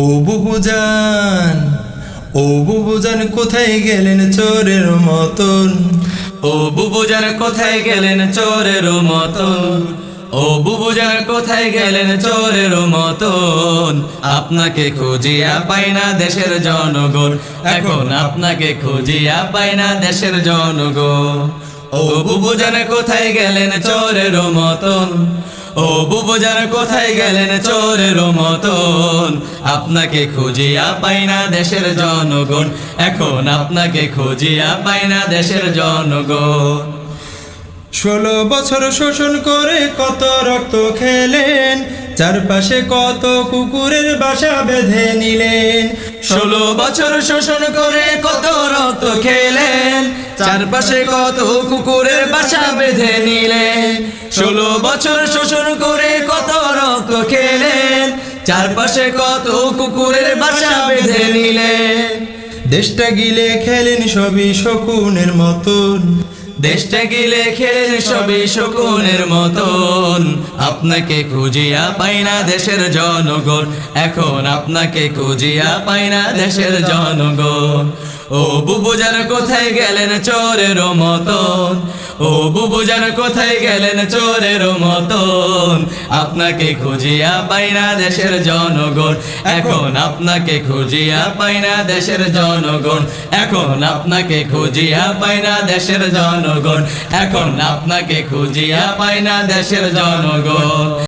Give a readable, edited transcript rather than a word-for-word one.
ও বুবুজান, ও বুবুজান কোথায় গেলেন চোরের মতন? ও বুবুজান কোথায় গেলেন চোরের মতন? ও বুবুজান কোথায় গেলেন চোরের মতন? আপনাকে খুঁজিয়া পাই না দেশের জনগণ, এখন আপনাকে খুঁজিয়া পাই না দেশের জনগণ। ও বুবুজান কোথায় গেলেন চোরের মতন? ও বুবুজান কোথায় গেলেন চোরের মতন? আপনাকে খুঁজিয়া পাই না দেশের জনগণ, এখন আপনাকে খুঁজিয়া পাই না দেশের জনগণ। 16 বছর শোষণ করে কত রক্ত খেলেন, চারপাশে কত কুকুরের বাসা বেঁধে নিলেন। 16 বছর শোষণ করে কত রক্ত খেলেন, চারপাশে কত কুকুরের বাসা বেঁধে নিলেন। 16 বছর শোষণ করে কত রক্ত খেলেন, চারপাশে কত কুকুরের বাসা বেঁধে নিলেন। দেশটা গিলে খেলেন সবই শকুনের মতন, দেশটা গিলে খেলেন সবই শকুনের মতন। আপনাকে খুঁজিয়া পাই না দেশের জনগণ, এখন আপনাকে খুঁজিয়া পাই না দেশের জনগণ। ও বুবুজান কোথায় গেলেন চোরের মতন? ও বুবুজান কোথায় গেলেন চোরের মতন? আপনাকে খুঁজিয়া পাই না দেশের জনগণ, এখন আপনাকে খুঁজিয়া পাই না দেশের জনগণ, এখন আপনাকে খুঁজিয়া পাই না দেশের জনগণ, এখন আপনাকে খুঁজিয়া পাই না দেশের জনগণ।